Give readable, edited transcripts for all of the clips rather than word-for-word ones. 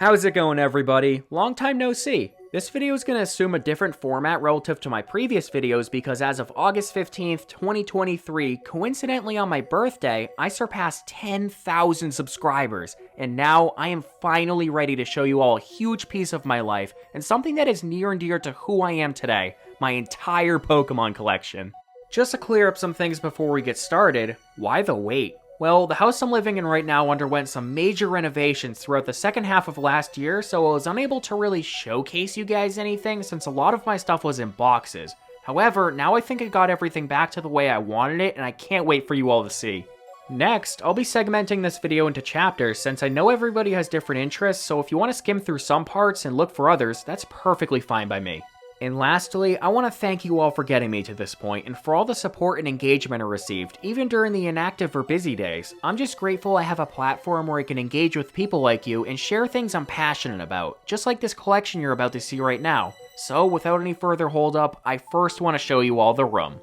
How's it going, everybody? Long time no see. This video is going to assume a different format relative to my previous videos because as of August 15th, 2023, coincidentally on my birthday, I surpassed 10,000 subscribers, and now I am finally ready to show you all a huge piece of my life and something that is near and dear to who I am today, my entire Pokémon collection. Just to clear up some things before we get started, why the wait? Well, the house I'm living in right now underwent some major renovations throughout the second half of last year, so I was unable to really showcase you guys anything since a lot of my stuff was in boxes. However, now I think I got everything back to the way I wanted it, and I can't wait for you all to see. Next, I'll be segmenting this video into chapters since I know everybody has different interests, so if you want to skim through some parts and look for others, that's perfectly fine by me. And lastly, I want to thank you all for getting me to this point and for all the support and engagement I received, even during the inactive or busy days. I'm just grateful I have a platform where I can engage with people like you and share things I'm passionate about, just like this collection you're about to see right now. So without any further hold up, I first want to show you all the room.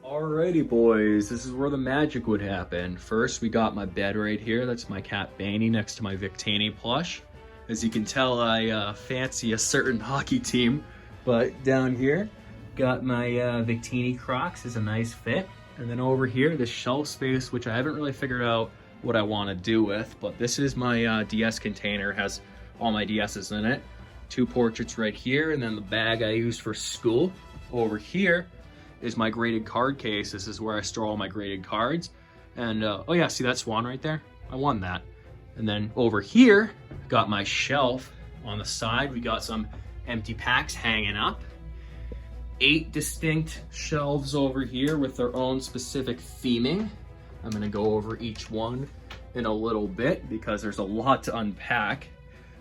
Alrighty boys, this is where the magic would happen. First we got my bed right here, that's my cat Banny next to my Victini plush. As you can tell, I fancy a certain hockey team. But down here, got my Victini Crocs is a nice fit. And then over here, this shelf space, which I haven't really figured out what I want to do with, but this is my DS container, has all my DS's in it. Two portraits right here, and then the bag I use for school. Over here is my graded card case. This is where I store all my graded cards. And oh yeah, see that swan right there? I won that. And then over here, got my shelf. On the side, we got some empty packs hanging up. 8 distinct shelves over here with their own specific theming. I'm gonna go over each one in a little bit because there's a lot to unpack.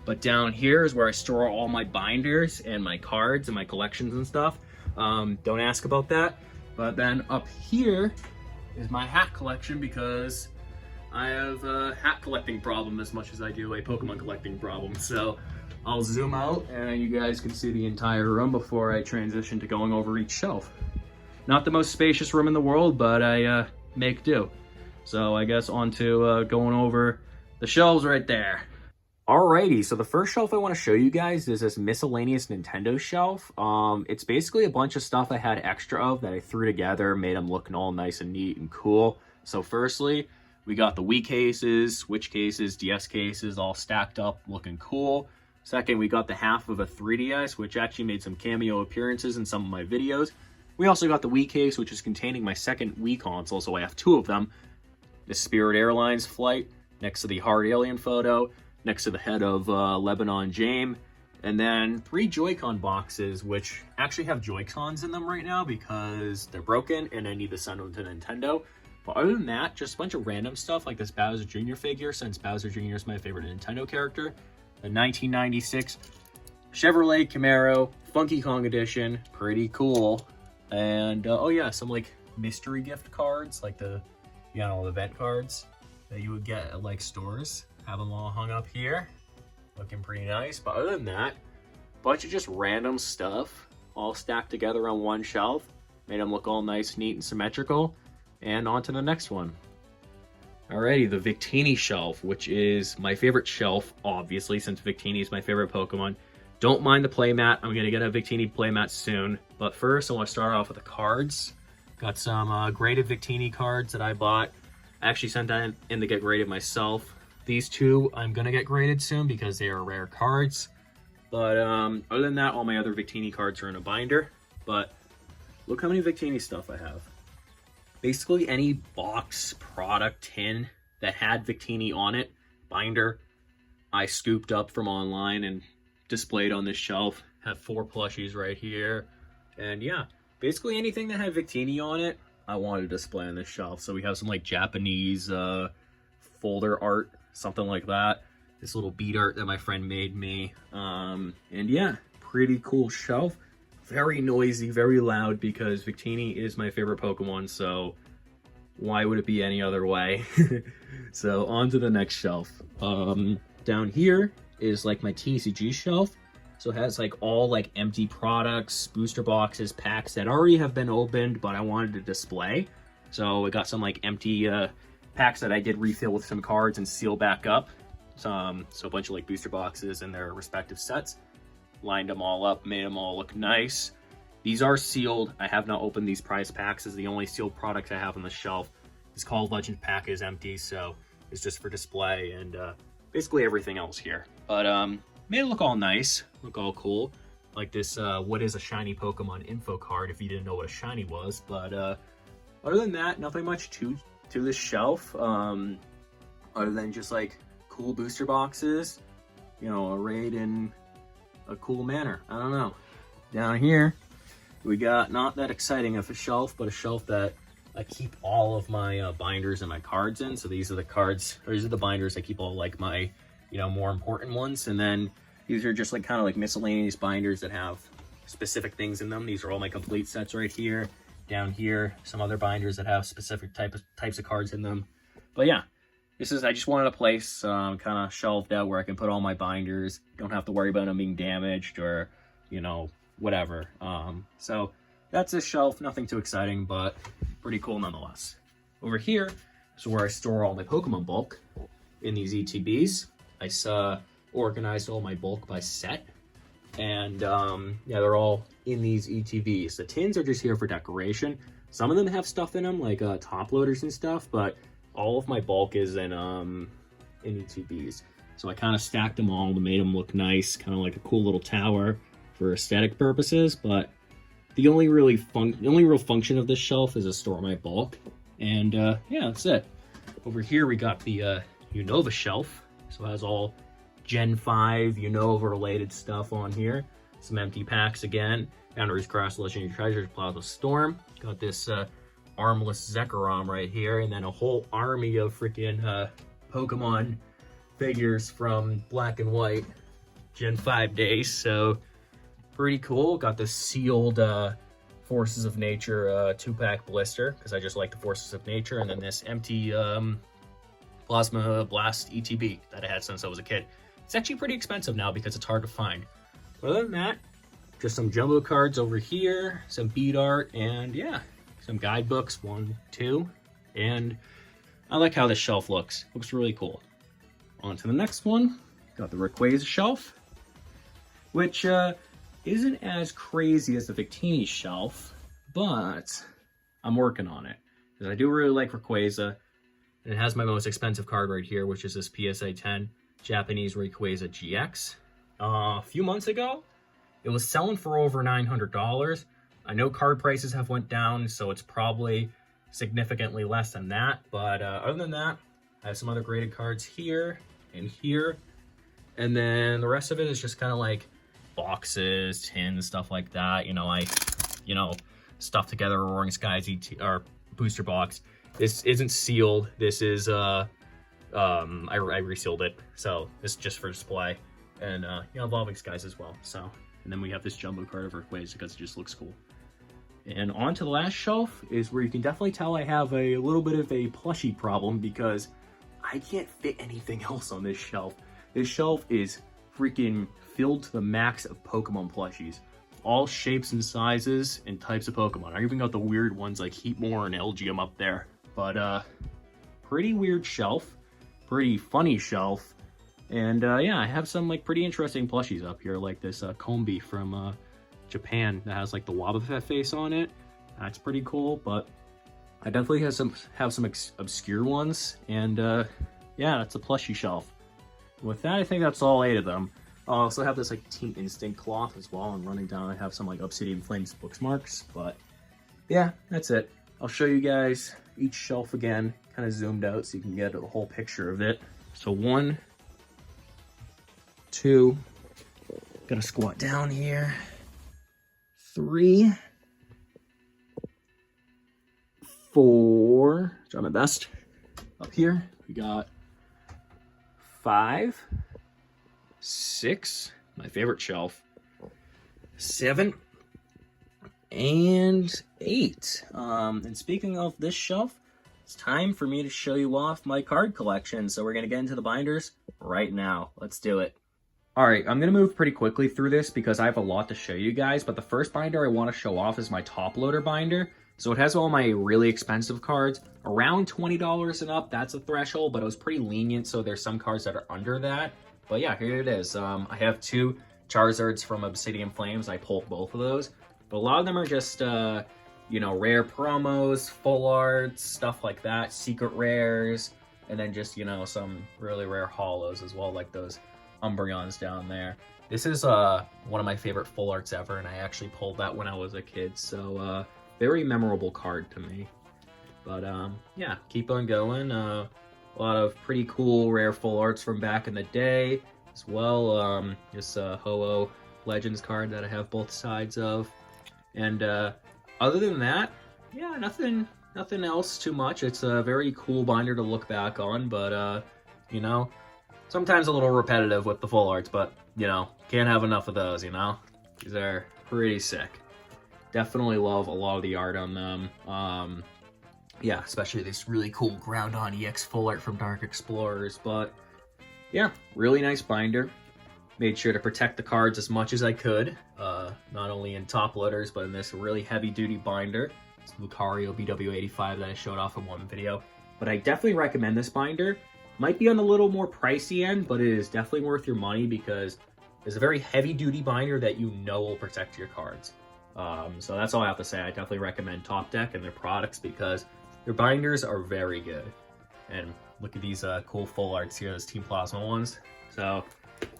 But down here is where I store all my binders and my cards and my collections and stuff. Don't ask about that. But then up here is my hat collection because I have a hat collecting problem as much as I do a Pokemon collecting problem. So I'll zoom out and you guys can see the entire room before I transition to going over each shelf. Not the most spacious room in the world, but I make do. So I guess on to going over the shelves right there. Alrighty, so the first shelf I want to show you guys is this miscellaneous Nintendo shelf. It's basically a bunch of stuff I had extra of that I threw together, made them looking all nice and neat and cool. So firstly, we got the Wii cases, Switch cases, DS cases, all stacked up, looking cool. Second, we got the half of a 3DS, which actually made some cameo appearances in some of my videos. We also got the Wii case, which is containing my second Wii console, so I have 2 of them. The Spirit Airlines flight, next to the Hard Alien photo, next to the head of Lebanon James, and then 3 Joy-Con boxes, which actually have Joy-Cons in them right now because they're broken and I need to send them to Nintendo. But other than that, just a bunch of random stuff like this Bowser Jr. figure, since Bowser Jr. is my favorite Nintendo character. The 1996 Chevrolet Camaro Funky Kong edition, pretty cool. And oh yeah, some like mystery gift cards, like the, you know, event cards that you would get at like stores. Have them all hung up here, looking pretty nice. But other than that, a bunch of just random stuff, all stacked together on one shelf. Made them look all nice, neat, and symmetrical. And on to the next one. Alrighty, the Victini shelf, which is my favorite shelf, obviously, since Victini is my favorite Pokemon. Don't mind the playmat. I'm going to get a Victini playmat soon. But first, I want to start off with the cards. Got some graded Victini cards that I bought. I actually sent that in to get graded myself. These 2 I'm going to get graded soon because they are rare cards. But other than that, all my other Victini cards are in a binder. But look how many Victini stuff I have. Basically any box, product, tin that had Victini on it, binder, I scooped up from online and displayed on this shelf. Have 4 plushies right here. And yeah, basically anything that had Victini on it, I wanted to display on this shelf. So we have some like Japanese folder art, something like that. This little bead art that my friend made me. And yeah, pretty cool shelf. Very noisy, very loud because Victini is my favorite Pokemon, so why would it be any other way? So on to the next shelf. Down here is like my TCG shelf. So it has like all like empty products, booster boxes, packs that already have been opened, but I wanted to display. So I got some like empty packs that I did refill with some cards and seal back up. So a bunch of like booster boxes in their respective sets. Lined them all up, made them all look nice. These are sealed. I have not opened these prize packs. This is the only sealed product I have on the shelf. This Call of Legends pack is empty, so it's just for display and basically everything else here. But made it look all nice, look all cool. Like this, what is a shiny Pokemon info card if you didn't know what a shiny was. But other than that, nothing much to this shelf. Other than just like cool booster boxes, you know, arrayed in a cool manner. I don't know. Down here, we got not that exciting of a shelf, but a shelf that I keep all of my binders and my cards in. So these are the cards, or these are the binders I keep all like my, you know, more important ones. And then these are just like kind of like miscellaneous binders that have specific things in them. These are all my complete sets right here. Down here, some other binders that have specific types of cards in them. But yeah, this is, I just wanted a place kind of shelved out where I can put all my binders. Don't have to worry about them being damaged or, you know, whatever. So that's this shelf. Nothing too exciting, but pretty cool nonetheless. Over here is where I store all my Pokemon bulk in these ETBs. I organized all my bulk by set. And yeah, they're all in these ETBs. The tins are just here for decoration. Some of them have stuff in them, like top loaders and stuff, but all of my bulk is in ETBs. So I kind of stacked them all and made them look nice, kind of like a cool little tower for aesthetic purposes. But the only real function of this shelf is to store my bulk. And yeah, that's it. Over here we got the Unova shelf. So it has all Gen 5 Unova related stuff on here. Some empty packs again. Boundaries Cross, Legendary Treasures, Plaza Storm. Got this armless Zekrom right here, and then a whole army of freaking Pokemon figures from Black and White Gen 5 days. So pretty cool. Got this sealed Forces of Nature 2-pack blister, because I just like the Forces of Nature, and then this empty Plasma Blast ETB that I had since I was a kid. It's actually pretty expensive now because it's hard to find. But other than that, just some jumbo cards over here, some bead art, and yeah, some guidebooks, 1, 2, and I like how this shelf looks. Looks really cool. On to the next one. Got the Rayquaza shelf, which isn't as crazy as the Victini shelf, but I'm working on it because I do really like Rayquaza, and it has my most expensive card right here, which is this PSA 10 Japanese Rayquaza GX. A few months ago, it was selling for over $900. I know card prices have went down, so it's probably significantly less than that. But other than that, I have some other graded cards here and here. And then the rest of it is just kind of like boxes, tins, stuff like that. You know, I stuffed together a Roaring Skies or booster box. This isn't sealed. This is, I resealed it. So this is just for display. And, you know, Evolving Skies as well. So, and then we have this jumbo card of Rayquaza because it just looks cool. And on to the last shelf is where you can definitely tell I have a little bit of a plushie problem because I can't fit anything else on this shelf. This shelf is freaking filled to the max of Pokemon plushies. All shapes and sizes and types of Pokemon. I even got the weird ones like Heatmore and Elgium up there. But pretty weird shelf. Pretty funny shelf. And yeah, I have some like pretty interesting plushies up here, like this Combi from Japan that has like the Wobbuffet face on it. That's pretty cool, but I definitely have some obscure ones. And yeah, that's a plushie shelf. With that, I think that's all 8 of them. I also have this like Team Instinct cloth as well, and running down I have some like Obsidian Flames bookmarks, but yeah, that's it. I'll show you guys each shelf again, kind of zoomed out so you can get a whole picture of it. So 1, 2, gotta squat down here, 3, 4, try my best. Up here, we got 5, 6, my favorite shelf, 7, and 8. And speaking of this shelf, it's time for me to show you off my card collection. So we're gonna get into the binders right now. Let's do it. All right, I'm gonna move pretty quickly through this because I have a lot to show you guys, but the first binder I wanna show off is my Toploader Binder. So it has all my really expensive cards, around $20 and up. That's a threshold, but it was pretty lenient, so there's some cards that are under that. But yeah, here it is. I have 2 Charizards from Obsidian Flames. I pulled both of those, but a lot of them are just you know, rare promos, full arts, stuff like that, secret rares, and then just, you know, some really rare holos as well, like those Umbreons down there. This is one of my favorite full arts ever, and I actually pulled that when I was a kid, so very memorable card to me. But yeah, keep on going. A lot of pretty cool rare full arts from back in the day as well. This Ho-Oh Legends card that I have both sides of. And other than that, yeah, nothing else too much. It's a very cool binder to look back on, but you know, sometimes a little repetitive with the full arts, but you know, can't have enough of those, you know? These are pretty sick. Definitely love a lot of the art on them. Yeah, especially this really cool Groundon EX full art from Dark Explorers, but yeah, really nice binder. Made sure to protect the cards as much as I could, not only in top loaders, but in this really heavy-duty binder. It's Lucario BW85 that I showed off in one video. But I definitely recommend this binder. Might be on a little more pricey end, but it is definitely worth your money because it's a very heavy-duty binder that you know will protect your cards. So that's all I have to say. I definitely recommend Top Deck and their products because their binders are very good. And look at these cool full arts here, those Team Plasma ones. So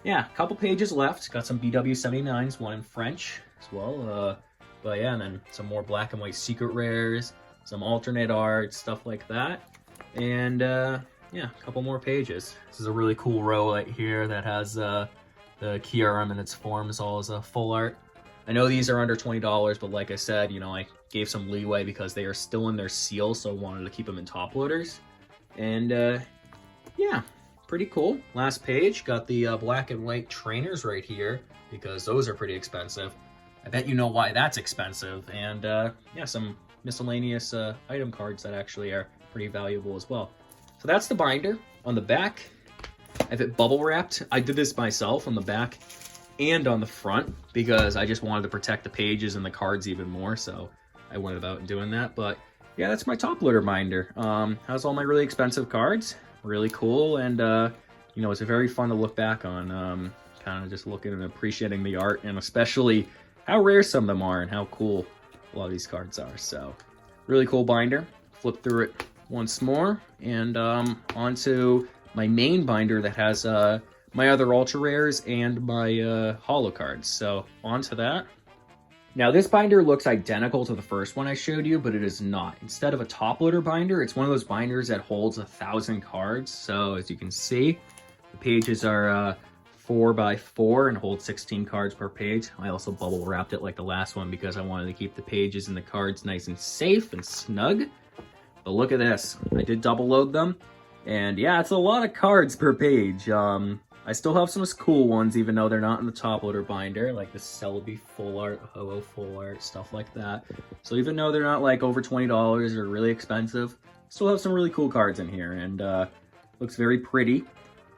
yeah, a couple pages left. Got some BW79s, one in French as well. But yeah, and then some more black and white secret rares, some alternate art, stuff like that. And yeah, a couple more pages. This is a really cool row right here that has the Kyurem in its forms all as a full art. I know these are under $20, but like I said, you know, I gave some leeway because they are still in their seal, so I wanted to keep them in top loaders. And yeah, pretty cool. Last page, got the black and white trainers right here because those are pretty expensive. I bet you know why that's expensive. And yeah, some miscellaneous item cards that actually are pretty valuable as well. So that's the binder. On the back, I have it bubble wrapped. I did this myself on the back and on the front because I just wanted to protect the pages and the cards even more, so I went about doing that. But yeah, that's my top loader binder. Has all my really expensive cards, really cool, and you know, it's very fun to look back on, kind of just looking and appreciating the art, and especially how rare some of them are and how cool a lot of these cards are. So really cool binder. Flip through it once more, and onto my main binder that has my other ultra rares and my holo cards. So onto that. Now this binder looks identical to the first one I showed you, but it is not. Instead of a top loader binder, it's one of those binders that holds 1,000 cards. So as you can see, the pages are 4x4 and hold 16 cards per page. I also bubble wrapped it like the last one because I wanted to keep the pages and the cards nice and safe and snug. But look at this, I did double load them. And yeah, it's a lot of cards per page. I still have some cool ones, even though they're not in the top loader binder, like the Celebi full art, Ho-Oh full art, stuff like that. So even though they're not like over $20 or really expensive, still have some really cool cards in here, and looks very pretty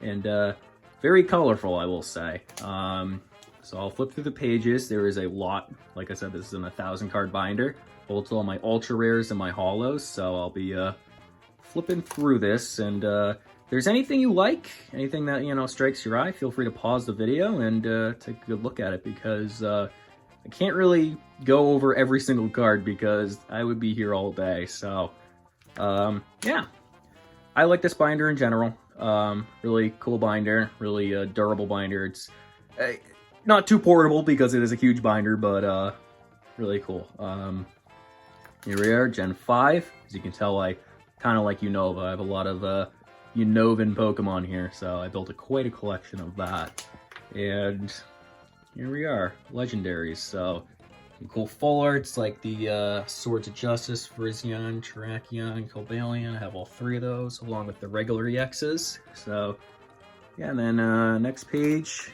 and very colorful, I will say. So I'll flip through the pages. There is a lot. Like I said, this is an 1,000 card binder. Holds all my ultra rares and my holos. So I'll be flipping through this, and if there's anything you like, anything that, you know, strikes your eye, feel free to pause the video and take a good look at it, because I can't really go over every single card because I would be here all day. So yeah, I like this binder in general. Really cool binder, really durable binder. It's not too portable because it is a huge binder, but really cool. Here we are, Gen 5. As you can tell, I kind of like Unova. I have a lot of Unovan Pokemon here, so I built quite a collection of that. And here we are, legendaries. So some cool full arts like the Swords of Justice, Virizion, Terrakion, Cobalion. I have all 3 of those, along with the regular EXs. So yeah, and then next page,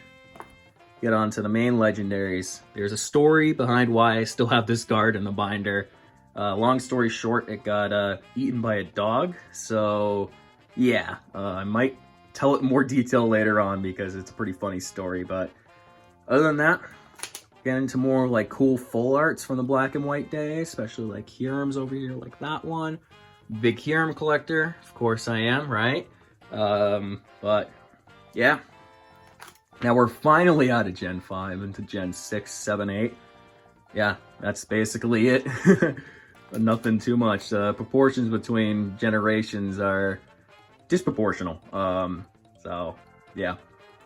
get on to the main legendaries. There's a story behind why I still have this card in the binder. Long story short, it got eaten by a dog, so yeah, I might tell it in more detail later on because it's a pretty funny story. But other than that, get into more like cool full arts from the black and white day, especially like Kyurem's over here, like that one. Big Kyurem collector, of course I am, right? But yeah. Now we're finally out of Gen 5 into Gen 6, 7, 8. Yeah, that's basically it. Nothing too much. Proportions between generations are disproportional. So yeah.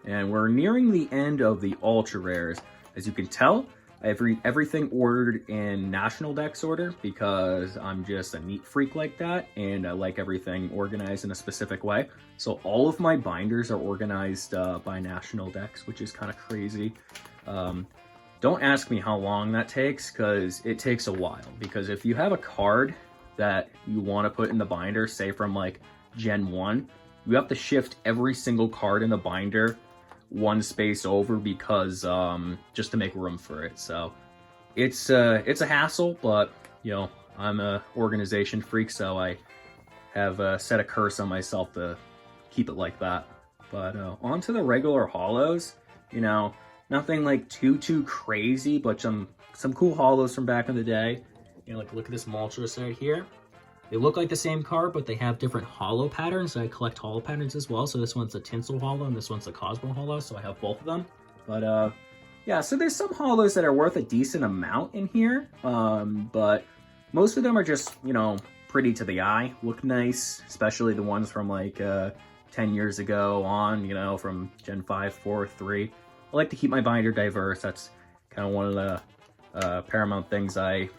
And we're nearing the end of the ultra rares. As you can tell, I have everything ordered in national dex order because I'm just a neat freak like that, and I like everything organized in a specific way. So all of my binders are organized by national dex, which is kind of crazy. Don't ask me how long that takes, because it takes a while. Because if you have a card that you want to put in the binder, say from like Gen 1, you have to shift every single card in the binder one space over because just to make room for it. So it's a hassle, but you know, I'm a organization freak, so I have set a curse on myself to keep it like that. But on to the regular holos. You know, nothing like too crazy, but some cool holos from back in the day. You know, like look at this Moltres right here. They look like the same card, but they have different holo patterns. So I collect holo patterns as well. So this one's a Tinsel holo and this one's a Cosmo holo. So I have both of them. But yeah, so there's some holos that are worth a decent amount in here. But most of them are just, you know, pretty to the eye, look nice, especially the ones from like 10 years ago on, you know, from Gen 5, 4, 3. I like to keep my binder diverse. That's kind of one of the paramount things I,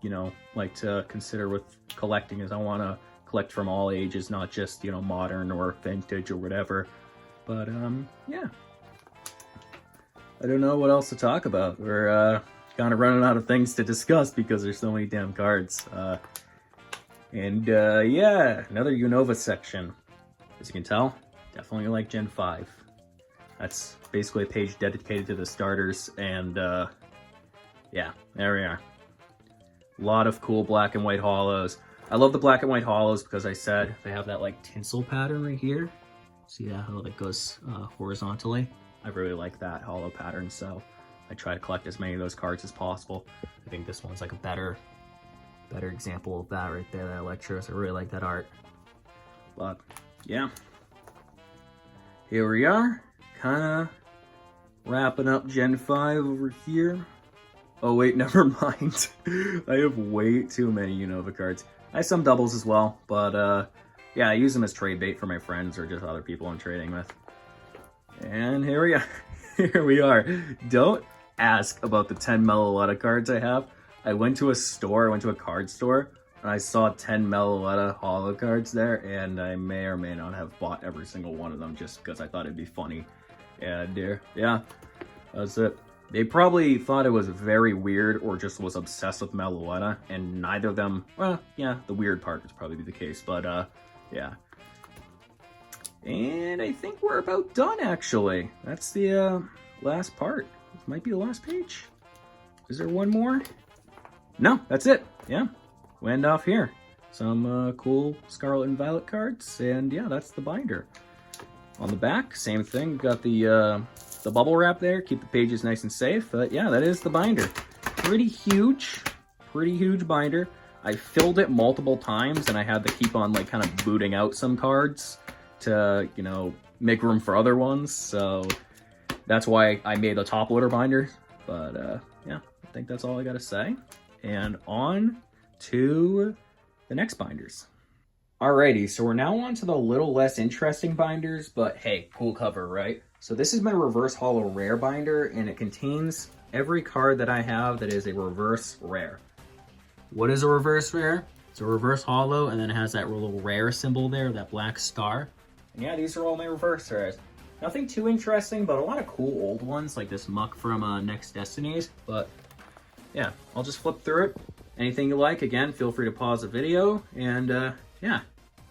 you know, like to consider with collecting, is I want to collect from all ages, not just, you know, modern or vintage or whatever. But yeah, I don't know what else to talk about. We're kind of running out of things to discuss because there's so many damn cards. And yeah, another Unova section. As you can tell, definitely like Gen 5. That's basically a page dedicated to the starters, and yeah, there we are. A lot of cool black and white holos. I love the black and white holos because I said they have that like tinsel pattern right here. See that, how that goes horizontally? I really like that holo pattern, so I try to collect as many of those cards as possible. I think this one's like a better example of that right there, that Electros. I really like that art. But yeah, here we are, kind of wrapping up Gen 5 over here. Oh wait, never mind. I have way too many Unova cards. I have some doubles as well, but yeah, I use them as trade bait for my friends or just other people I'm trading with. And here we are. Here we are. Don't ask about the 10 Melaletta cards I have. I went to a card store, and I saw 10 Melaletta holo cards there, and I may or may not have bought every single one of them just because I thought it'd be funny. And yeah, that's it. They probably thought it was very weird or just was obsessed with Melaletta, and neither of them, well, yeah, the weird part would probably be the case, but yeah. And I think we're about done, actually. That's the last part. This might be the last page. Is there one more? No, that's it. Yeah, we end off here. Some cool Scarlet and Violet cards, and yeah, that's the binder. On the back, same thing. We've got the bubble wrap there, keep the pages nice and safe. But yeah, that is the binder. Pretty huge binder. I filled it multiple times, and I had to keep on like kind of booting out some cards to, you know, make room for other ones. So that's why I made the Toploader Binder. But yeah, I think that's all I gotta say. And on to the next binders. Alrighty, so we're now on to the little less interesting binders, but hey, cool cover, right? So this is my Reverse-Holo-Rare Binder, and it contains every card that I have that is a reverse rare. What is a reverse rare? It's a reverse holo, and then it has that little rare symbol there, that black star. And yeah, these are all my reverse rares. Nothing too interesting, but a lot of cool old ones, like this Muck from Next Destinies. But yeah, I'll just flip through it. Anything you like, again, feel free to pause the video. And yeah,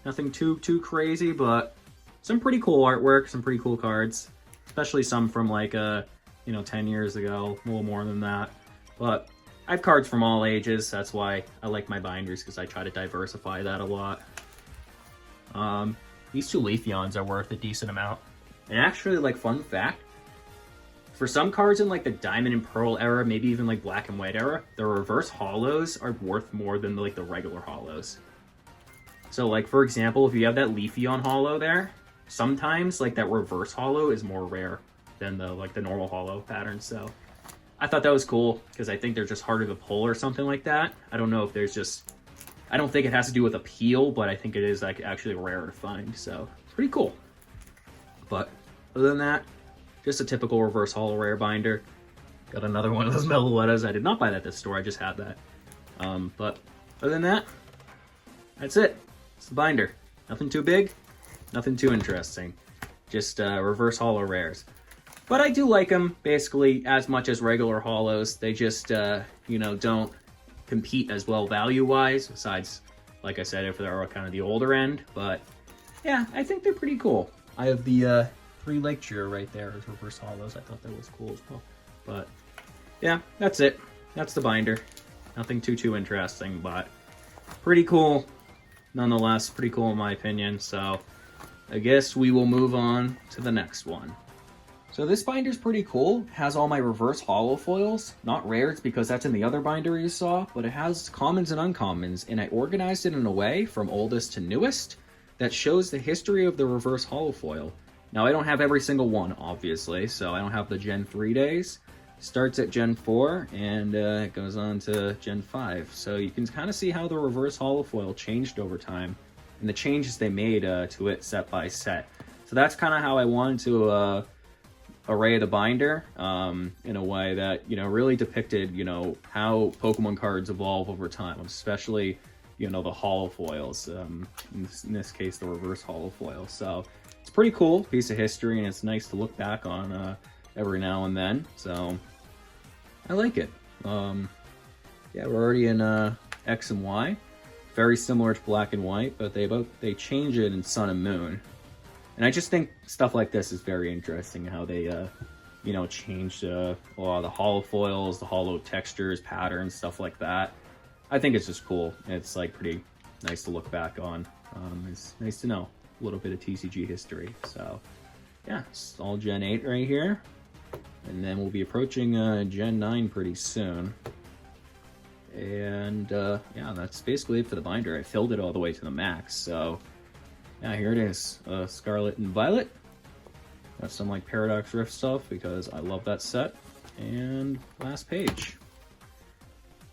nothing too crazy, but some pretty cool artwork, some pretty cool cards. Especially some from like, you know, 10 years ago, a little more than that. But I have cards from all ages. That's why I like my binders, because I try to diversify that a lot. These two Leafeons are worth a decent amount. And actually, like, fun fact, For some cards in like the Diamond and Pearl era, maybe even like Black and White era, the reverse holos are worth more than like the regular holos. So like, for example, if you have that Leafeon holo there, sometimes like that reverse holo is more rare than the like the normal holo pattern. So I thought that was cool because I think they're just harder to pull or something like that. I don't know if there's just, I don't think it has to do with appeal, but I think it is like actually rare to find. So pretty cool. But other than that, just a typical Reverse-Holo-Rare Binder. Got another one of those Meloettas. I did not buy that at this store, I just had that. But other than that, that's it. It's the binder. Nothing too big, nothing too interesting. Just Reverse-Holo-Rares. But I do like them basically as much as regular holos. They just, you know, don't compete as well value-wise, besides, like I said, if they're kind of the older end. But yeah, I think they're pretty cool. I have the 3 Lake Trio right there as reverse holos. I thought that was cool as well. But yeah, that's it. That's the binder. Nothing too interesting, but pretty cool. Nonetheless, pretty cool in my opinion. So I guess we will move on to the next one. So this binder's pretty cool. Has all my reverse holo foils. Not rares because that's in the other binder you saw, but it has commons and uncommons, and I organized it in a way from oldest to newest that shows the history of the reverse holo foil. Now I don't have every single one, obviously, so I don't have the Gen 3 days. Starts at Gen 4 and it goes on to Gen 5. So you can kind of see how the reverse holo foil changed over time and the changes they made to it set by set. So that's kind of how I wanted to array the binder in a way that, you know, really depicted, you know, how Pokemon cards evolve over time, especially, you know, the holo foils, in this case, the reverse holo foil. So it's a pretty cool piece of history, and it's nice to look back on every now and then. So I like it. Yeah, we're already in X and Y, very similar to Black and White, but they change it in Sun and Moon. And I just think stuff like this is very interesting, how they, you know, changed a lot of the holo foils, the holo textures, patterns, stuff like that. I think it's just cool. It's like pretty nice to look back on. It's nice to know a little bit of TCG history. So yeah, it's all Gen 8 right here. And then we'll be approaching Gen 9 pretty soon. And yeah, that's basically it for the binder. I filled it all the way to the max, so yeah, here it is, Scarlet and Violet. Got some like Paradox Rift stuff because I love that set. And last page.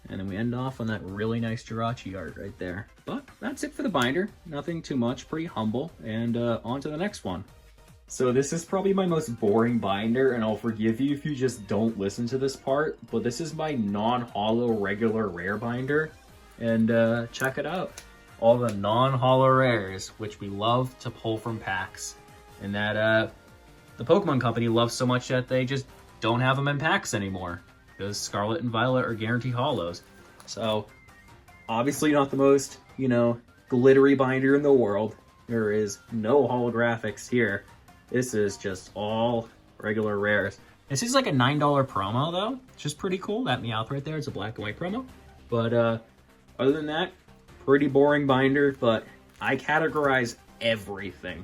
And then we end off on that really nice Jirachi art right there. But that's it for the binder. Nothing too much, pretty humble. And on to the next one. So this is probably my most boring binder, and I'll forgive you if you just don't listen to this part, but this is my non-holo regular rare binder. And check it out. All the non-holo rares, which we love to pull from packs, and that the Pokemon Company loves so much that they just don't have them in packs anymore, because Scarlet and Violet are guaranteed holos. So obviously not the most, you know, glittery binder in the world. There is no holographics here. This is just all regular rares. This is like a $9 promo though, which is pretty cool. That Meowth right there, it's a black and white promo. But other than that, pretty boring binder, but I categorize everything.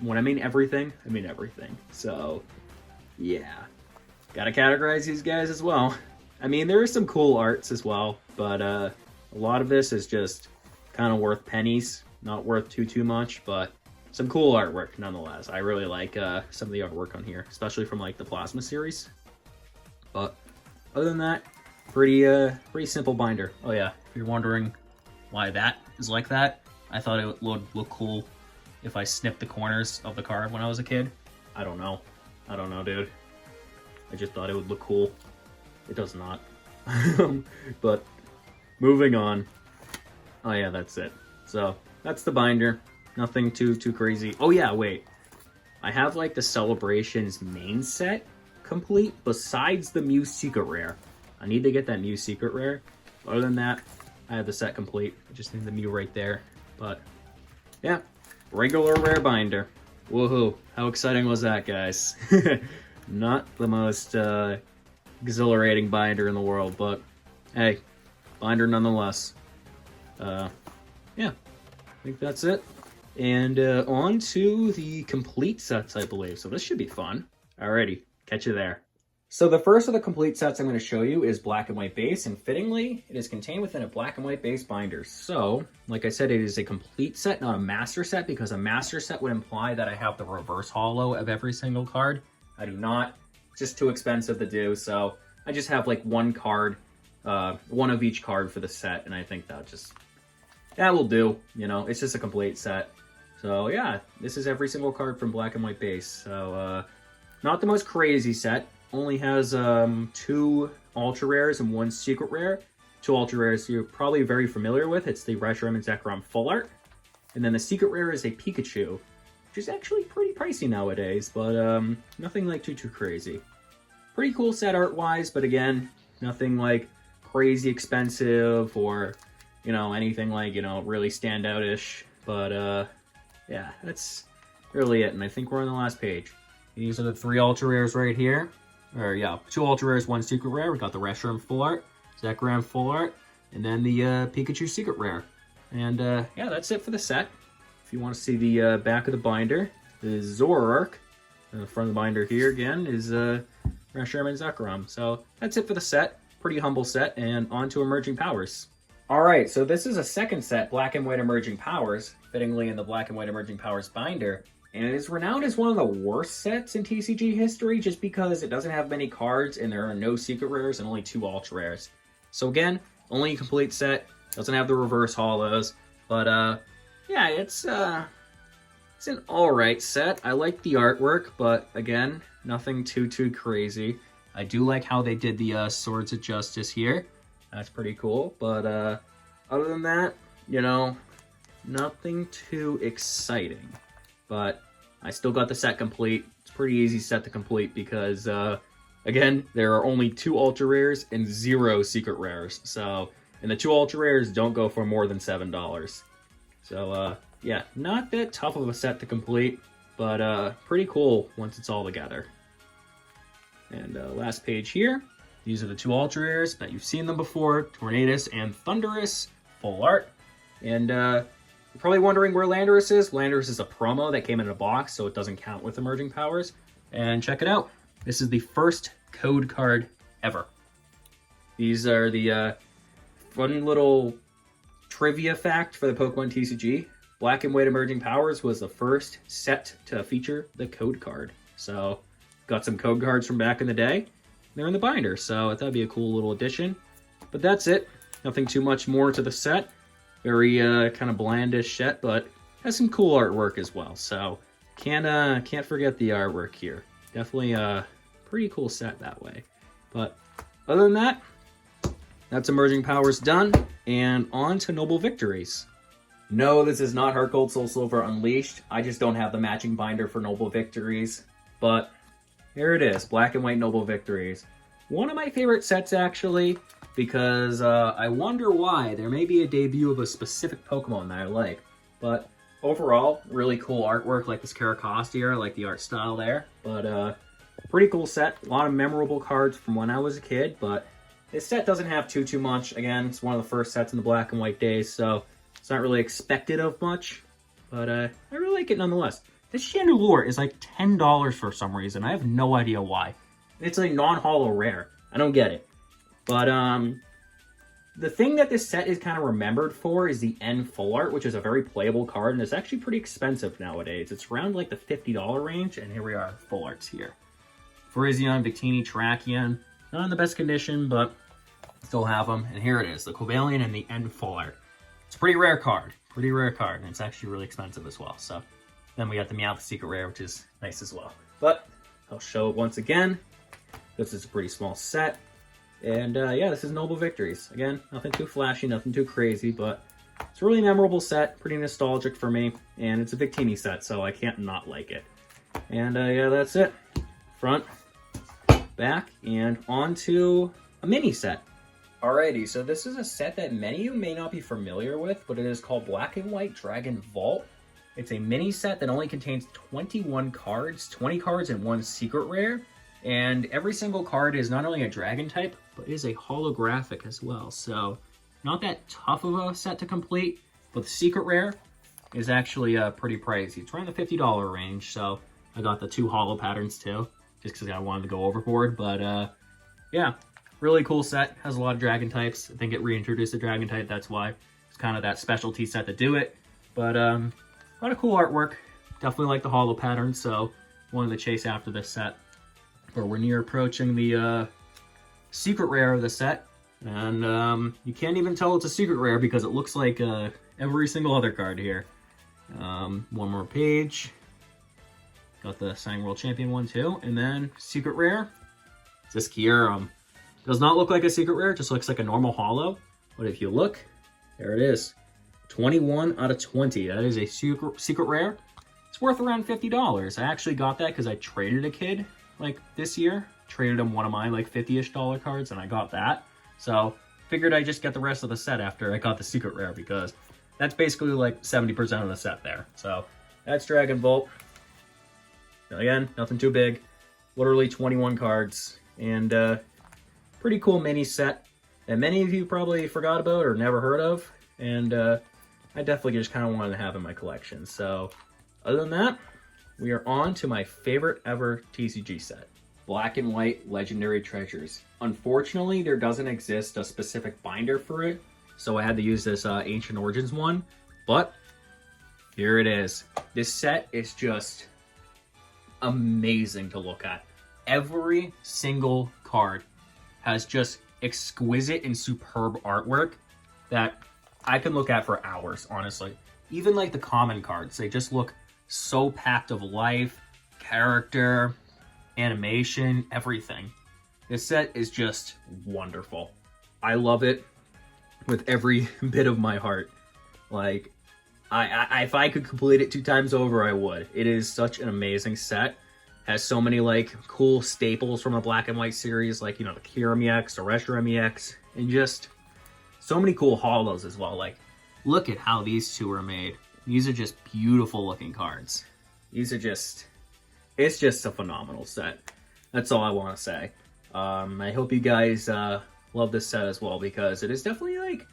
When I mean everything, I mean everything. So, yeah. Gotta categorize these guys as well. I mean, there are some cool arts as well, but a lot of this is just kind of worth pennies. Not worth too much, but some cool artwork nonetheless. I really like some of the artwork on here, especially from like the Plasma series. But other than that, pretty simple binder. Oh yeah, if you're wondering why that is like that, I thought it would look cool if I snipped the corners of the card when I was a kid. I don't know, dude. I just thought it would look cool. It does not. But moving on. Oh yeah, that's it. So that's the binder. Nothing too crazy. Oh yeah, wait. I have like the Celebrations main set complete besides the Mew Secret Rare. I need to get that Mew Secret Rare. Other than that, I have the set complete. I just need the Mew right there. But yeah, regular rare binder. Woohoo. How exciting was that, guys? Not the most exhilarating binder in the world, but hey, binder nonetheless. Yeah, I think that's it. And on to the complete sets, I believe. So this should be fun. Alrighty, catch you there. So the first of the complete sets I'm going to show you is black and white base, and fittingly, it is contained within a black and white base binder. So, like I said, it is a complete set, not a master set, because a master set would imply that I have the reverse holo of every single card. I do not. It's just too expensive to do, so I just have like one card, one of each card for the set, and I think that will do. You know, it's just a complete set. So yeah, this is every single card from black and white base. So not the most crazy set. Only has 2 ultra rares and 1 secret rare. 2 ultra rares you're probably very familiar with. It's the Reshiram and Zekrom full art. And then the secret rare is a Pikachu, which is actually pretty pricey nowadays, but nothing like too crazy. Pretty cool set art-wise, but again, nothing like crazy expensive or, you know, anything like, you know, really standout-ish. But yeah, that's really it, and I think we're on the last page. These are the 3 ultra rares right here. Or yeah, 2 ultra rares, 1 secret rare. We got the Reshiram full art, Zekrom full art, and then the Pikachu secret rare. And yeah, that's it for the set. If you want to see the back of the binder, the Zoroark, the front of the binder here again is Reshiram and Zekrom. So that's it for the set. Pretty humble set, and on to Emerging Powers. Alright, so this is a second set, Black and White Emerging Powers, fittingly in the Black and White Emerging Powers binder. And it is renowned as one of the worst sets in TCG history just because it doesn't have many cards and there are no secret rares and only 2 ultra rares. So again, only a complete set, doesn't have the reverse holos, but yeah, it's an alright set. I like the artwork, but again, nothing too crazy. I do like how they did the Swords of Justice here. That's pretty cool, but other than that, you know, nothing too exciting. But I still got the set complete. It's a pretty easy set to complete because, again, there are only 2 ultra rares and 0 secret rares. So, and the 2 ultra rares don't go for more than $7. So, yeah, not that tough of a set to complete, but pretty cool once it's all together. And last page here. These are the 2 ultra rares. Bet you've seen them before. Tornadus and Thundurus, full art. And you're probably wondering where Landorus is. Landorus is a promo that came in a box, so it doesn't count with Emerging Powers. And check it out. This is the first code card ever. These are the fun little trivia fact for the Pokemon TCG. Black and White Emerging Powers was the first set to feature the code card. So, got some code cards from back in the day. They're in the binder, so I thought it'd be a cool little addition. But that's it. Nothing too much more to the set. Very kind of blandish set, but has some cool artwork as well. So can't forget the artwork here. Definitely a pretty cool set that way. But other than that, that's Emerging Powers done, and on to Noble Victories. No, this is not Heart Gold Soul Silver Unleashed. I just don't have the matching binder for Noble Victories. But here it is, Black and White Noble Victories. One of my favorite sets, actually, because I wonder why. There may be a debut of a specific Pokemon that I like. But overall, really cool artwork, like this Caracostier, I like the art style there. But pretty cool set. A lot of memorable cards from when I was a kid, but this set doesn't have too much. Again, it's one of the first sets in the Black and White days, so it's not really expected of much. But I really like it nonetheless. This Chandelure is like $10 for some reason. I have no idea why. It's a non-holo rare. I don't get it. But the thing that this set is kind of remembered for is the N full art, which is a very playable card, and it's actually pretty expensive nowadays. It's around like the $50 range, and here we are, full arts here. Virizion, Victini, Terrakion, not in the best condition, but still have them. And here it is, the Cobalion and the N full art. It's a pretty rare card, and it's actually really expensive as well. So then we got the Meowth Secret Rare, which is nice as well. But I'll show it once again. This is a pretty small set. And yeah, this is Noble Victories. Again, nothing too flashy, nothing too crazy, but it's a really memorable set, pretty nostalgic for me, and it's a Victini set, so I can't not like it. And yeah, that's it. Front, back, and on to a mini set. Alrighty, so this is a set that many of you may not be familiar with, but it is called Black and White Dragon Vault. It's a mini set that only contains 21 cards, 20 cards and 1 secret rare. And every single card is not only a dragon type, but is a holographic as well. So not that tough of a set to complete, but the secret rare is actually pretty pricey. It's around the $50 range, so I got the 2 holo patterns too. just because I wanted to go overboard. But yeah, really cool set. Has a lot of dragon types. I think it reintroduced the dragon type. That's why it's kind of that specialty set to do it. But a lot of cool artwork. Definitely like the holo pattern, so wanted to chase after this set. But we're near approaching the secret rare of the set. And you can't even tell it's a secret rare because it looks like every single other card here. One more page. Got the Signing World Champion one too. And then secret rare. It's this Kyurem. Does not look like a secret rare, just looks like a normal holo. But if you look, there it is. 21 out of 20. That is a secret rare. It's worth around $50. I actually got that because I traded a kid like this year. Traded him one of my like $50-ish cards and I got that. So figured I'd just get the rest of the set after I got the secret rare because that's basically like 70% of the set there. So that's Dragon Bolt. Again, nothing too big. Literally 21 cards and pretty cool mini set that many of you probably forgot about or never heard of. And I definitely just kind of wanted to have in my collection. So other than that, we are on to my favorite ever TCG set. Black and White Legendary Treasures. Unfortunately, there doesn't exist a specific binder for it, so I had to use this Ancient Origins one, but here it is. This set is just amazing to look at. Every single card has just exquisite and superb artwork that I can look at for hours, honestly. Even like the common cards, they just look so packed of life, character, animation, everything. This set is just wonderful. I love it with every bit of my heart. Like, I if I could complete it 2 times over, I would. It is such an amazing set. Has so many like cool staples from the Black and White series, like, you know, the Kyurem EX, the Reshiram EX, and just so many cool holos as well. Like, look at how these two are made. These are just beautiful looking cards. These are just, it's just a phenomenal set. That's all I want to say. I hope you guys love this set as well because it is definitely like,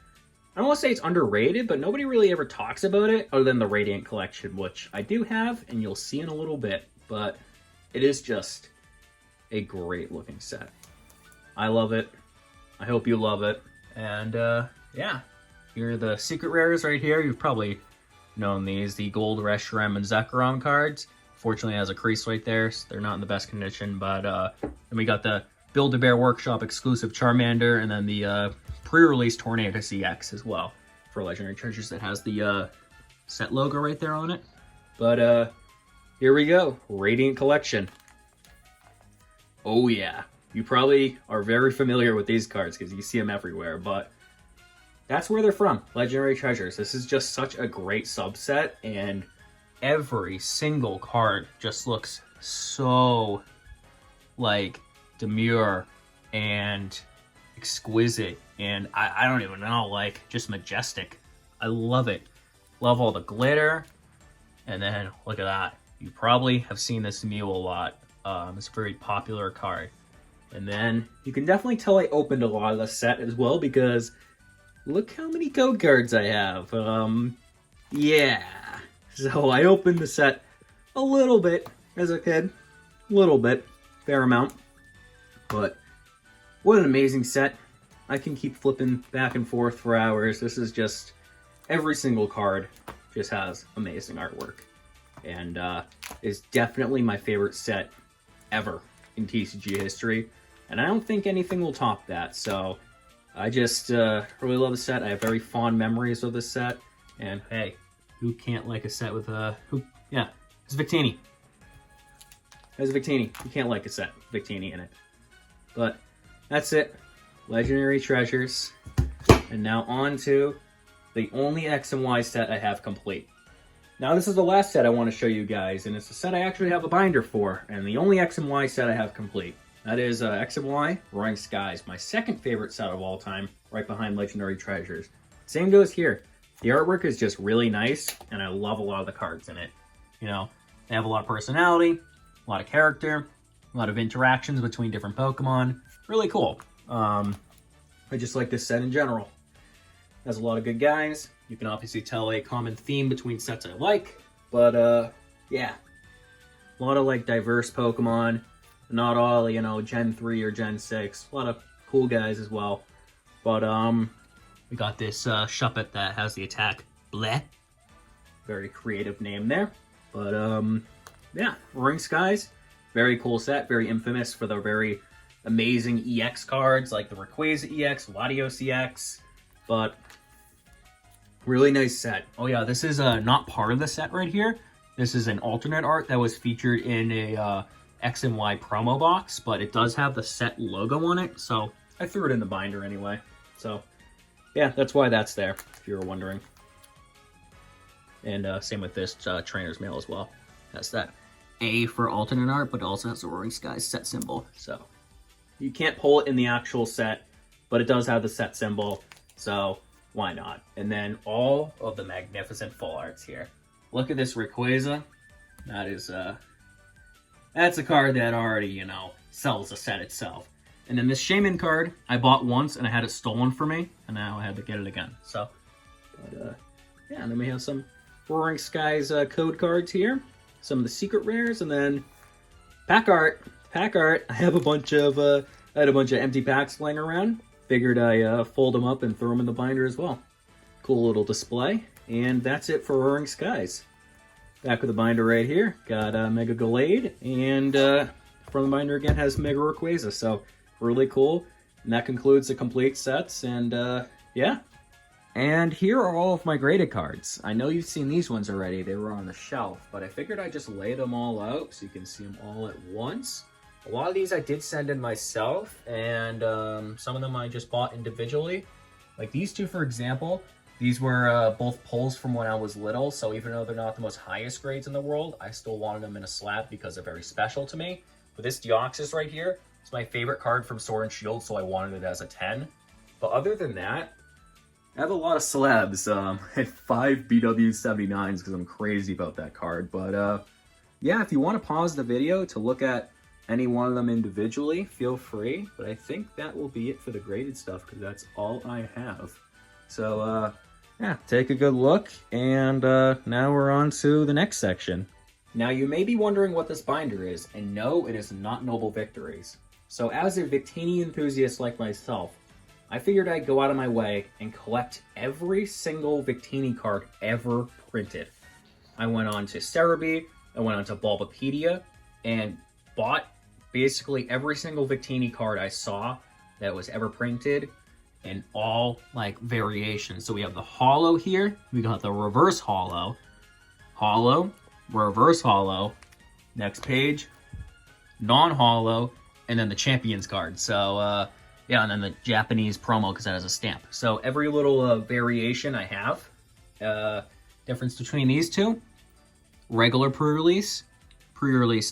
I don't want to say it's underrated, but nobody really ever talks about it other than the Radiant Collection, which I do have and you'll see in a little bit, but it is just a great looking set. I love it. I hope you love it. And yeah, here are the secret rares right here. You've probably known these, the gold Reshiram and Zekrom cards. Fortunately, it has a crease right there, so they're not in the best condition. But then we got the Build-A-Bear Workshop exclusive Charmander, and then the pre-release Tornadus EX as well for Legendary Treasures that has the set logo right there on it. But here we go, Radiant Collection. Oh yeah, you probably are very familiar with these cards because you see them everywhere, but that's where they're from, Legendary Treasures. This is just such a great subset, and every single card just looks so, like, demure and exquisite, and I don't even know, like, just majestic. I love it. Love all the glitter, and then look at that. You probably have seen this Mew a lot. It's a very popular card. And then you can definitely tell I opened a lot of the set as well because look how many code cards I have. Yeah. So I opened the set a little bit as a kid. A little bit. Fair amount. But what an amazing set. I can keep flipping back and forth for hours. This is just, every single card just has amazing artwork. And is definitely my favorite set ever in TCG history. And I don't think anything will top that. So I just really love the set. I have very fond memories of this set. And hey, who can't like a set with yeah, it's Victini. It's Victini. You can't like a set with Victini in it. But that's it. Legendary Treasures. And now on to the only X and Y set I have complete. Now this is the last set I want to show you guys, and it's a set I actually have a binder for, and the only X and Y set I have complete. That is X and Y Roaring Skies, my second favorite set of all time, right behind Legendary Treasures. Same goes here. The artwork is just really nice, and I love a lot of the cards in it. You know, they have a lot of personality, a lot of character, a lot of interactions between different Pokemon. Really cool. I just like this set in general. Has a lot of good guys. You can obviously tell a common theme between sets I like, but yeah. A lot of like diverse Pokemon, Not all, you know, Gen 3 or Gen 6. A lot of cool guys as well. But, we got this Shuppet that has the attack Bleh. Very creative name there. But, yeah, Roaring Skies. Very cool set. Very infamous for the very amazing EX cards like the Rayquaza EX, Latios EX. But, really nice set. Oh yeah, this is not part of the set right here. This is an alternate art that was featured in a X and Y promo box, but it does have the set logo on it, so I threw it in the binder anyway. So, yeah, that's why that's there, if you were wondering. And same with this trainer's mail as well. Has that A for alternate art, but it also has the Roaring Skies set symbol. So, you can't pull it in the actual set, but it does have the set symbol, so why not? And then all of the magnificent full arts here. Look at this Rayquaza. That is, that's a card that already, you know, sells the set itself. And then this Shaman card, I bought once and I had it stolen from me, and now I had to get it again. So, but, yeah, and then we have some Roaring Skies code cards here. Some of the secret rares, and then pack art. Pack art. I have a bunch of, I had a bunch of empty packs laying around. Figured I fold them up and throw them in the binder as well. Cool little display. And that's it for Roaring Skies. Back with the binder right here. Got Mega Gallade, and from the binder again has Mega Rayquaza. So really cool. And that concludes the complete sets. And yeah. And here are all of my graded cards. I know you've seen these ones already. They were on the shelf, but I figured I'd just lay them all out so you can see them all at once. A lot of these I did send in myself, and some of them I just bought individually. Like these two, for example. These were both pulls from when I was little, so even though they're not the most highest grades in the world, I still wanted them in a slab because they're very special to me. But this Deoxys right here is my favorite card from Sword and Shield, so I wanted it as a 10. But other than that, I have a lot of slabs. I had 5 BW79s because I'm crazy about that card. But yeah, if you want to pause the video to look at any one of them individually, feel free. But I think that will be it for the graded stuff because that's all I have. So, yeah, take a good look, and now we're on to the next section. Now, you may be wondering what this binder is, and no, it is not Noble Victories. So, as a Victini enthusiast like myself, I figured I'd go out of my way and collect every single Victini card ever printed. I went on to Cerebi, I went on to Bulbapedia, and bought basically every single Victini card I saw that was ever printed, and all like variations. So we have the Holo here, we got the Reverse-Holo, Holo, Reverse-Holo, next page, Non-Holo, and then the Champions card. So yeah, and then the Japanese promo because that has a stamp. So every little variation I have. Difference between these two, regular pre-release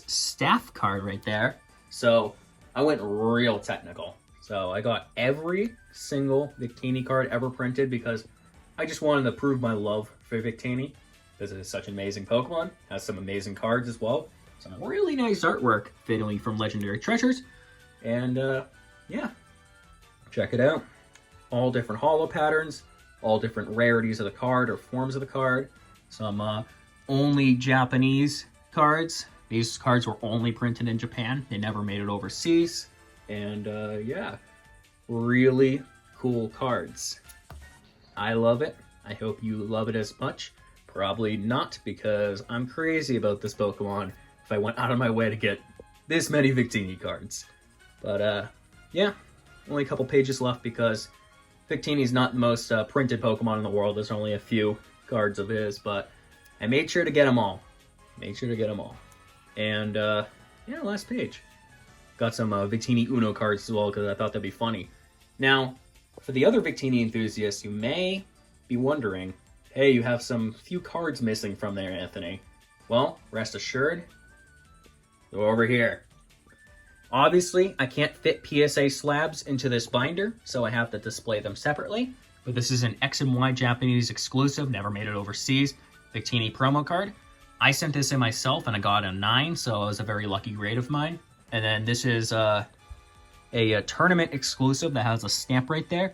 staff card right there. So I went real technical. So I got every single Victini card ever printed because I just wanted to prove my love for Victini. This is such an amazing Pokemon. Has some amazing cards as well. Some really nice artwork, fittingly from Legendary Treasures. And yeah, check it out. All different holo patterns, all different rarities of the card or forms of the card. Some only Japanese cards. These cards were only printed in Japan. They never made it overseas. And yeah, really cool cards. I love it. I hope you love it as much. Probably not, because I'm crazy about this Pokemon if I went out of my way to get this many Victini cards. But yeah, only a couple pages left because Victini's not the most printed Pokemon in the world. There's only a few cards of his, but I made sure to get them all. And yeah, last page. Got some Victini Uno cards as well because I thought that'd be funny. Now, for the other Victini enthusiasts, you may be wondering, hey, you have some few cards missing from there, Anthony. Well, rest assured, they're over here. Obviously, I can't fit PSA slabs into this binder, so I have to display them separately. But this is an X and Y Japanese exclusive, never made it overseas, Victini promo card. I sent this in myself and I got a 9, so it was a very lucky grade of mine. And then this is a tournament exclusive that has a stamp right there.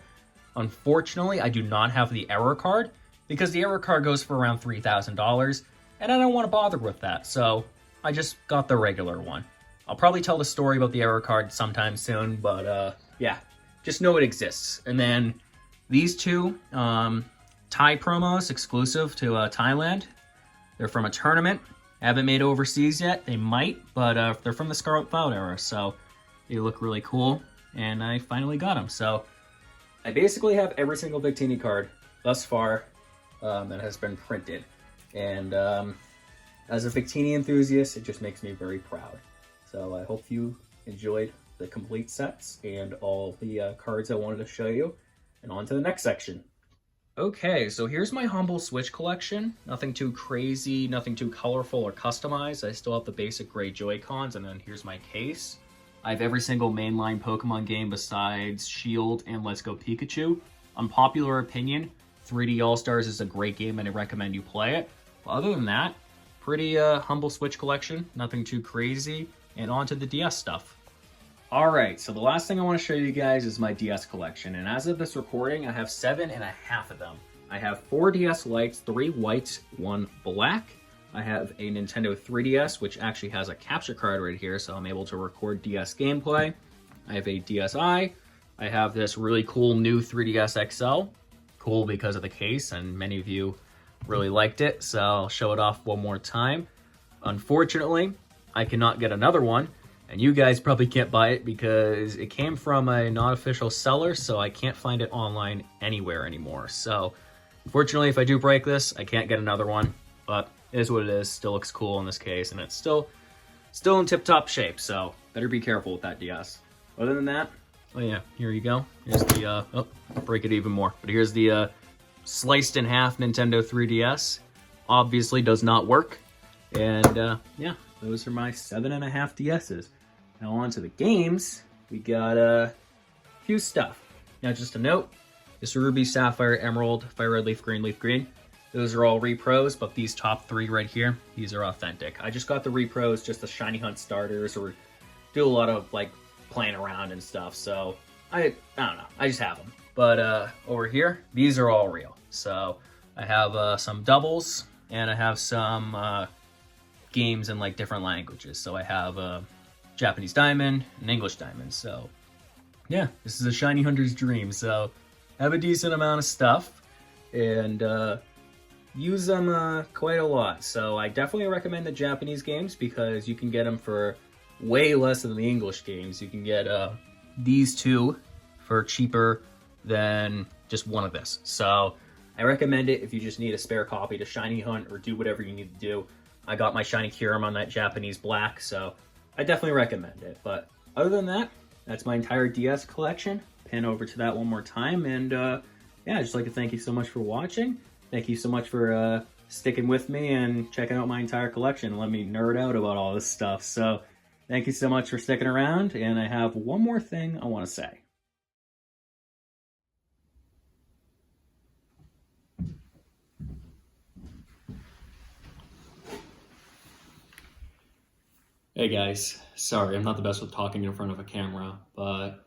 Unfortunately, I do not have the error card because the error card goes for around $3,000 and I don't want to bother with that. So I just got the regular one. I'll probably tell the story about the error card sometime soon, but yeah, just know it exists. And then these two Thai promos exclusive to Thailand. They're from a tournament. Haven't made overseas yet. They might, but they're from the Scarlet Cloud era, so they look really cool. And I finally got them. So I basically have every single Victini card thus far that has been printed. And as a Victini enthusiast, it just makes me very proud. So I hope you enjoyed the complete sets and all the cards I wanted to show you. And on to the next section. Okay, so here's my humble Switch collection. Nothing too crazy, nothing too colorful or customized. I still have the basic gray Joy-Cons, and then here's my case. I have every single mainline Pokemon game besides Shield and Let's Go Pikachu. Unpopular opinion, 3D All-Stars is a great game and I recommend you play it. But other than that, pretty humble Switch collection, nothing too crazy, and on to the DS stuff. Alright, so the last thing I want to show you guys is my DS collection, and as of this recording, I have 7.5 of them. I have 4 DS Lites, 3 white, 1 black. I have a Nintendo 3DS, which actually has a capture card right here, so I'm able to record DS gameplay. I have a DSi. I have this really cool new 3DS XL. Cool because of the case, and many of you really liked it, so I'll show it off one more time. Unfortunately, I cannot get another one, and you guys probably can't buy it because it came from a non-official seller, so I can't find it online anywhere anymore. So, unfortunately, if I do break this, I can't get another one, but it is what it is. Still looks cool in this case, and it's still in tip-top shape, so better be careful with that DS. Other than that, oh yeah, here you go. Here's the, oh, break it even more. But here's the sliced in half Nintendo 3DS. Obviously does not work. And yeah, those are my 7.5 DSs. Now on to the games. We got a few stuff. Now just a note, this Ruby, Sapphire, Emerald, Fire Red, Leaf Green. Those are all repros, but these top 3 right here, these are authentic. I just got the repros, just the Shiny Hunt starters, or do a lot of like playing around and stuff, so I don't know, I just have them. But over here, these are all real. So I have some doubles, and I have some games in like different languages. So I have Japanese Diamond and English Diamond. So yeah, this is a Shiny Hunter's dream. So I have a decent amount of stuff, and use them quite a lot. So I definitely recommend the Japanese games because you can get them for way less than the English games. You can get these two for cheaper than just one of this. So I recommend it if you just need a spare copy to Shiny Hunt or do whatever you need to do. I got my Shiny Kyurem on that Japanese black, so I definitely recommend it. But other than that, that's my entire DS collection. Pan over to that one more time, and yeah, I'd just like to thank you so much for watching. Thank you so much for sticking with me and checking out my entire collection and let me nerd out about all this stuff. So thank you so much for sticking around, and I have one more thing I want to say. Hey guys, sorry, I'm not the best with talking in front of a camera, but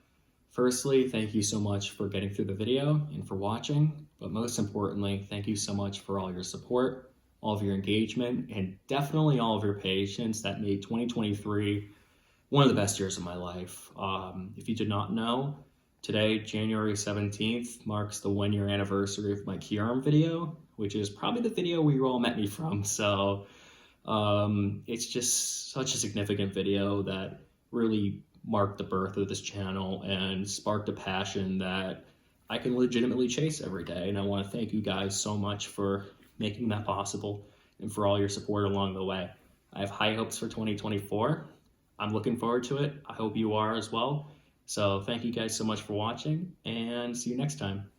firstly, thank you so much for getting through the video and for watching, but most importantly, thank you so much for all your support, all of your engagement, and definitely all of your patience that made 2023 one of the best years of my life. If you did not know, today, January 17th, marks the 1-year anniversary of my Kyurem video, which is probably the video where you all met me from, so it's just such a significant video that really marked the birth of this channel and sparked a passion that I can legitimately chase every day. And I want to thank you guys so much for making that possible and for all your support along the way. I have high hopes for 2024. I'm looking forward to it. I hope you are as well. So thank you guys so much for watching, and see you next time.